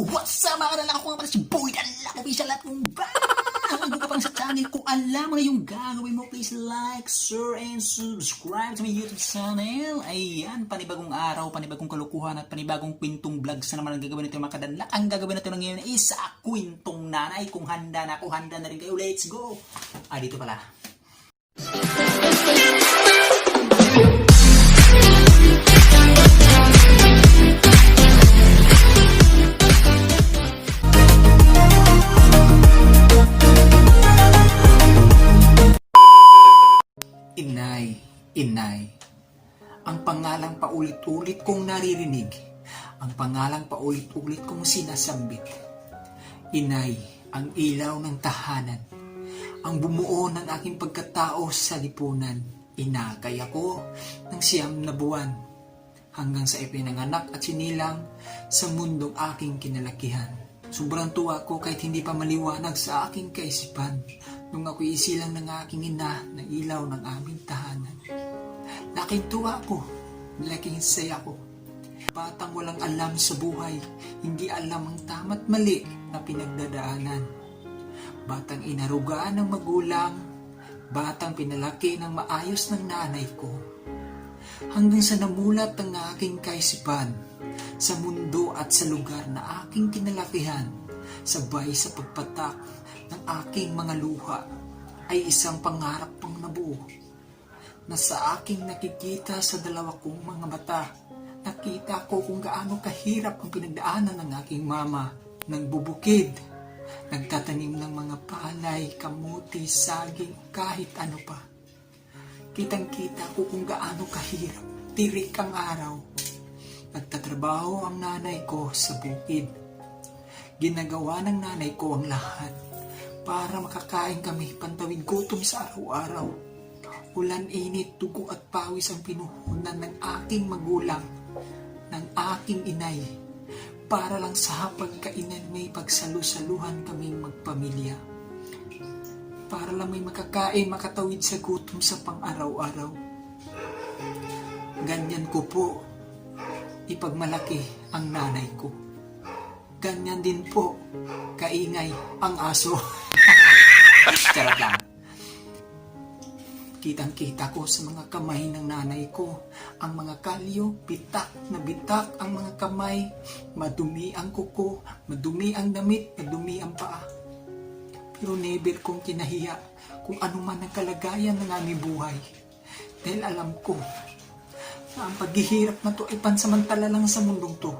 What's up mga kadala ko nga pala si Boy Dalak Official at kung bago ka pang sa channel ko, alam mo na yung gagawin mo. Please like, share, and subscribe sa my YouTube channel. Ayan, panibagong araw, panibagong kalukuhan at panibagong kwentong vlogs na naman ang gagawin natin mga kadala. Ang gagawin natin ngayon is kwentong nanay. Kung handa na ako, handa na rin kayo. Let's go! Dito pala. Inay, ang pangalang paulit-ulit kong naririnig, ang pangalang paulit-ulit kong sinasambit. Inay, ang ilaw ng tahanan, ang bumuo ng aking pagkatao sa lipunan. Inakay ako ng 9 na buwan, hanggang sa ipinanganak at sinilang sa mundong aking kinalakihan. Sobrang tuwa ko kahit hindi pa maliwanag sa aking kaisipan nung ako'y isilang ng aking ina na ilaw ng aming tahanan. Laking tuwa ko, laking saya ko. Batang walang alam sa buhay, hindi alam ang tama't mali na pinagdadaanan. Batang inarugaan ng magulang, batang pinalaki ng maayos ng nanay ko. Hanggang sa namulat ang aking kaisipan sa mundo at sa lugar na aking kinalakihan, sabay sa pagpatak ng aking mga luha, ay isang pangarap pang nabuo na sa aking nakikita sa dalawa kong mga mata. Nakita ko kung gaano kahirap ang pinagdaanan ng aking mama. Nagbubukid, nagtatanim ng mga palay, kamuti, saging, kahit ano pa. Kitang-kita ko kung gaano kahirap, tirik ang araw. Nagtatrabaho ang nanay ko sa bukid. Ginagawa ng nanay ko ang lahat para makakain kami, pantawid gutom sa araw-araw. Ulan, init, dugo at pawis ang pinuhunan ng aking magulang, ng aking inay, para lang sa pagkainan may pagsalu-saluhan kaming magpamilya. Para lang may makakain, makatawid sa gutom sa pang-araw-araw. Ganyan ko po ipagmalaki ang nanay ko. Ganyan din po kaingay ang aso. Charot lang. Kitang-kita ko sa mga kamay ng nanay ko, ang mga kalyo, bitak na bitak ang mga kamay, madumi ang kuko, madumi ang damit, madumi ang paa. Pero never kong kinahiya kung ano man ang kalagayan ng aming buhay. Dahil alam ko na ang paghihirap na to ay pansamantala lang sa mundong to.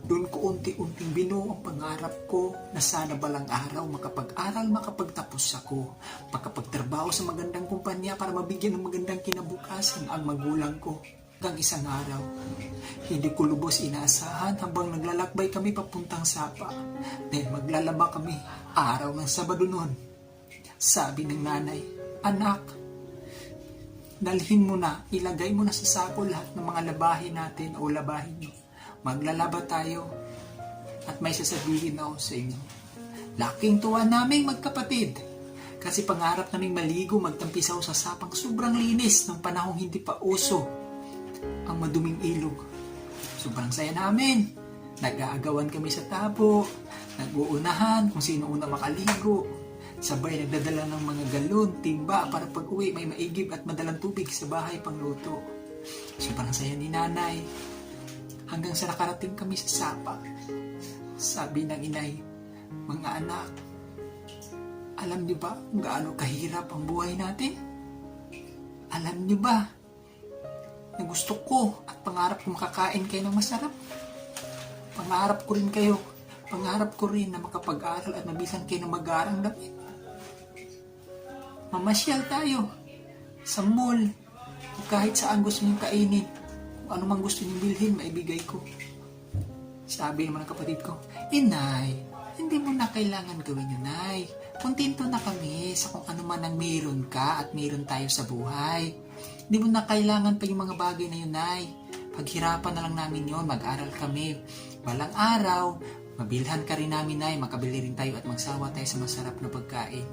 Doon ko unti-unting binuo ang pangarap ko na sana balang araw makapag-aral, makapagtapos ako, makapagtrabaho sa magandang kumpanya para mabigyan ng magandang kinabukasan ang magulang ko. Hanggang isang araw, hindi ko lubos inaasahan habang naglalakbay kami papuntang Sapa. Dahil maglalaba kami araw ng Sabado noon. Sabi ng nanay, "Anak, dalhin mo na, ilagay mo na sa sako lahat ng mga labahin natin o labahin nyo. Maglalaba tayo at may sasabihin ako sa inyo." Laking tuwa naming magkapatid kasi pangarap naming maligo, magtampisaw sa sapang sobrang linis ng panahong hindi pa uso ang maduming ilog. Sobrang saya namin. Nag-aagawan kami sa tabo, nag-uunahan kung sino una makaligo. Sabay nagdadala ng mga galon, timba para pag uwi may maigib at madalang tubig sa bahay pang luto. Sobrang saya ni nanay. Hanggang sa nakarating kami sa Sapa. Sabi ng inay, "Mga anak, alam niyo ba kung gaano kahirap ang buhay natin? Alam niyo ba na gusto ko at pangarap ko makakain kayo ng masarap? Pangarap ko rin kayo. Pangarap ko rin na makapag-aral at mabisan kayo ng mag-aarang damit. Mamasyal tayo sa mall o kahit saan gusto niyong kainin. Kung ano mang gusto niyong bilhin, maibigay ko." Sabi naman ng kapatid ko, "Inay, hindi mo na kailangan gawin yun, Nay. Kontento na kami sa kung ano man ang meron ka at meron tayo sa buhay. Hindi mo na kailangan pa yung mga bagay na yun, Nay. Paghirapan na lang namin yun, mag-aral kami. Balang araw, mabilhan ka rin namin, Nay. Makabili rin tayo at magsawa tayo sa masarap na pagkain."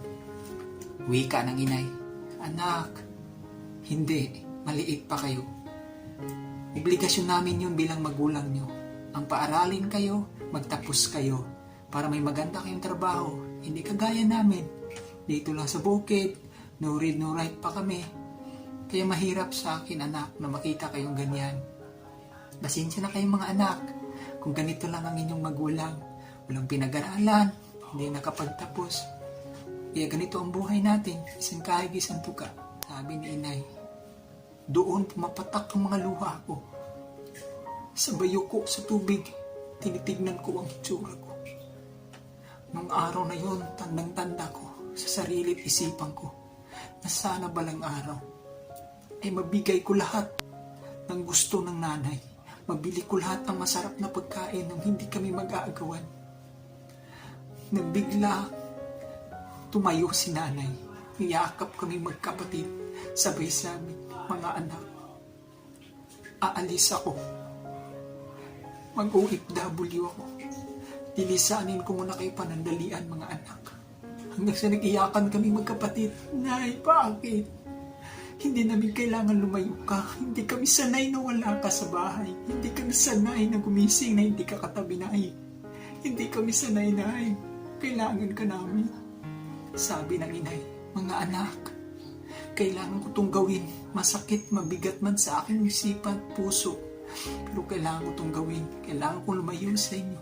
Wika ng inay, "Anak, hindi, maliit pa kayo. Obligasyon namin yun bilang magulang nyo. Ang paaralin kayo magtapos kayo para may maganda kayong trabaho. Hindi kagaya namin. Dito lang sa bukid, no read no write pa kami. Kaya mahirap sa akin anak na makita kayong ganyan. Pasensya na kayong mga anak kung ganito lang ang inyong magulang. Walang pinag-aralan, hindi nakapagtapos. Kaya ganito ang buhay natin, isang kahig isang tuka, sabi ni inay. Doon pumapatak ang mga luha ko. Sa bayo ko, sa tubig, tinitignan ko ang itsura ko. Nung araw na yon, tandang-tanda ko sa sarili at isipan ko na sana balang araw ay mabigay ko lahat ng gusto ng nanay. Mabili ko lahat ng masarap na pagkain nang hindi kami mag-aagawan. Nagbigla, tumayo si nanay. Iyakap kami magkapatid. Sabay sabi, mga anak, aalis ako. Mag-OFW ako. Dilisanin ko muna kayo panandalian mga anak. Hanggang sa nag-iyakan kami magkapatid. Nay, bakit? Hindi namin kailangan lumayo ka. Hindi kami sanay na wala ka sa bahay. Hindi kami sanay na gumising na hindi ka katabi na ay. Hindi kami sanay na ay. Kailangan ka namin. Sabi ng inay, mga anak, kailangan ko itong gawin. Masakit, mabigat man sa aking isipan at puso. Pero kailangan ko itong gawin. Kailangan ko lumayo sa inyo.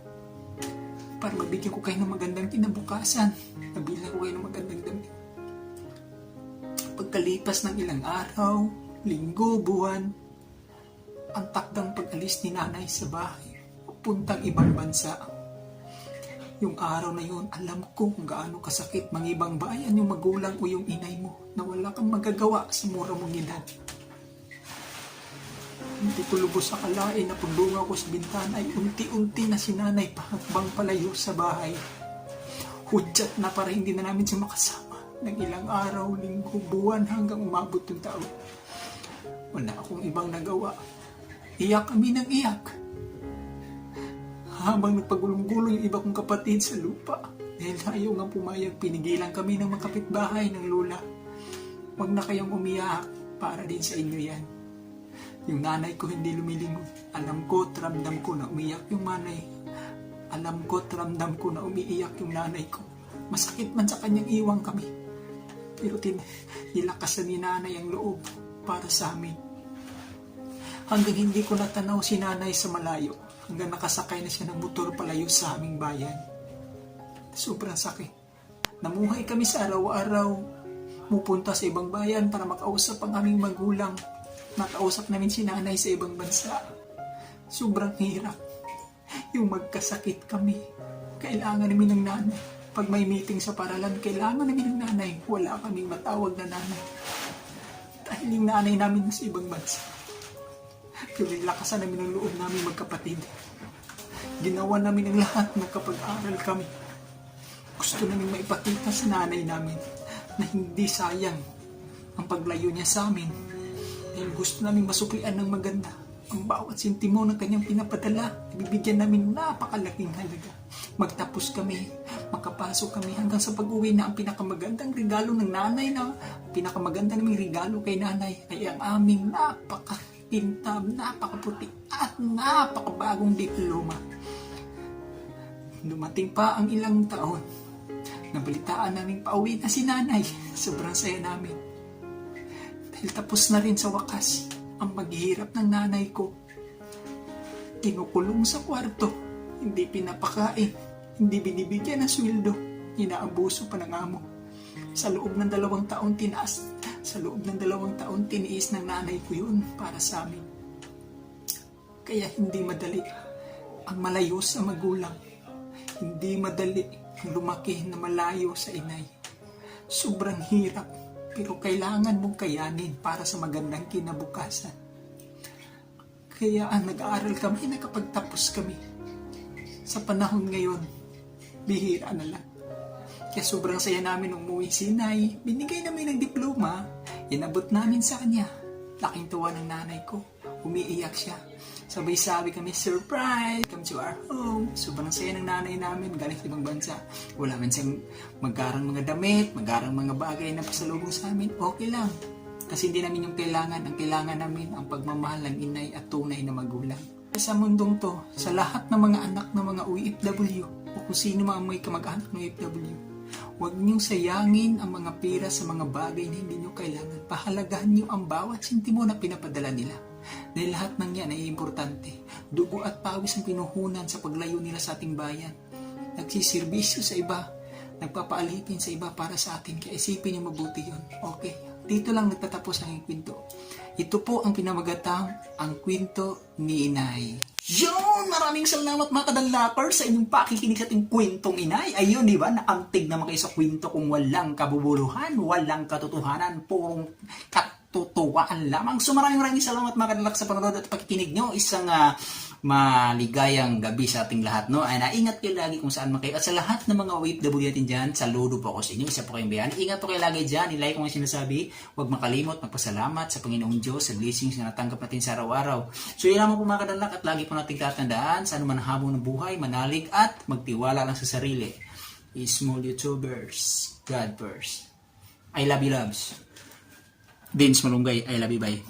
Para mabigyan ko kayo ng magandang kinabukasan. Nabilang ko kayo ng magandang damit. Pagkalipas ng ilang araw, linggo, buwan, ang takdang pag-alis ni nanay sa bahay, puntang ibang bansa. Yung araw na yun, alam ko kung gaano kasakit mang ibang bayan yung magulang o yung inay mo na wala kang magagawa sa mura mong edad. Hindi ko lubos akalain na pagbunga ko sa bintana ay unti-unti na si nanay pahakbang palayo sa bahay. Hudyat na para hindi na namin siya makasama ng ilang araw, linggo, buwan hanggang umabot yung taon. Wala akong ibang nagawa. Iyak kami ng iyak. Habang nagpagulong-gulong yung iba kong kapatid sa lupa. Dahil ayaw nga pumayag, pinigilan kami ng mga kapitbahay ng lola. Huwag na kayong umiyak, para din sa inyo yan. Yung nanay ko hindi lumilingon. Alam ko, ramdam ko na umiyak yung nanay. Alam ko, ramdam ko na umiiyak yung nanay ko. Masakit man sa kanyang iwang kami. Pero nilakasan ni nanay ang loob para sa amin. Hanggang hindi ko natanaw si nanay sa malayo. Hanggang nakasakay na siya ng motor palayo sa aming bayan. Sobrang sakit. Namuhay kami sa araw-araw. Mupunta sa ibang bayan para makausap ang aming magulang. Nakausap namin si nanay sa ibang bansa. Sobrang hirap. Yung magkasakit kami. Kailangan namin ng nanay. Pag may meeting sa paralan, kailangan namin ng nanay. Wala kaming matawag na nanay. Dahil yung nanay namin nasa ibang bansa. Pero nilakasan namin ang loob namin magkapatid. Ginawa namin ang lahat na kapag-aral kami. Gusto namin maipakita sa nanay namin na hindi sayang ang paglayo niya sa amin. Dahil gusto namin masuklian ng maganda. Ang bawat sentimo ng kanyang pinapadala, ibibigyan namin napakalaking halaga. Magtapos kami, makapasok kami hanggang sa pag-uwi na ang pinakamagandang regalo ng nanay na pinakamaganda naming regalo kay nanay ay ang aming napakakintab, napakaputi at napakabagong diploma. Dumating pa ang ilang taon. Nabalitaan namin pauwi na si nanay. Sobrang saya namin. Dahil tapos na rin sa wakas ang maghihirap ng nanay ko. Kinukulong sa kwarto, hindi pinapakain, hindi binibigyan ng sweldo, inaabuso pa ng amo. Sa loob ng 2 taon tiniis ng nanay ko yun para sa amin. Kaya hindi madali ang malayo sa magulang. Hindi madali ang lumaki na malayo sa inay. Sobrang hirap. Pero kailangan mong kayanin para sa magandang kinabukasan. Kaya nag-aaral kami, nakapagtapos kami. Sa panahon ngayon, bihira na lang. Kaya sobrang saya namin nung umuwi si inay. Binigay namin ng diploma, inabot namin sa kanya. Laking tuwa ng nanay ko, umiiyak siya. Sabay sabi kami, surprise, come to our home. Sobrang saya ng nanay namin, galing sa ibang bansa. Wala man siyang magkarang mga damit, magkarang mga bagay na pasalubong sa amin, okay lang. Kasi hindi namin yung kailangan. Ang kailangan namin, ang pagmamahal ng inay at tunay na magulang. Sa mundong to, sa lahat ng mga anak ng mga OFW o kung sino mga may kamag-anak ng OFW, huwag niyong sayangin ang mga pera sa mga bagay na hindi niyo kailangan. Pahalagahan niyo ang bawat sentimo na pinapadala nila. Dahil lahat ng yan ay importante. Dugo at pawis ang pinuhunan sa paglayo nila sa ating bayan. Nagsisirbisyo sa iba, nagpapaalipin sa iba para sa atin. Kaya isipin niyo mabuti yun. Okay, dito lang nagtatapos ang kwento. Ito po ang pinamagatang ang kwento ni Inay. Yun! Maraming salamat mga kadalapers sa inyong pakikinig sa ating kwentong Inay. Ayun, di ba? Naantig naman kayo sa kwento kung walang kabubuluhan, walang katotohanan, purong katutuwaan lamang. So maraming salamat mga kadalak sa panonood at pakikinig nyo. Isang maligayang gabi sa ating lahat, no? Ay, naingat kayo lagi kung saan man kayo. At sa lahat ng mga OFW natin dyan, saludo po ako sa inyo. Isa po kayong bayan. Ingat po kayo lagi dyan. Ilike ko ang sinasabi. Huwag makalimot, magpasalamat sa Panginoong Diyos, sa blessings na natanggap natin sa araw-araw. So, yun naman po mga kadalak at lagi po natin tatandaan sa anuman habang ng buhay, manalig at magtiwala lang sa sarili. Small YouTubers, God first. I love you, loves. Vince Malunggay, I love you, bye.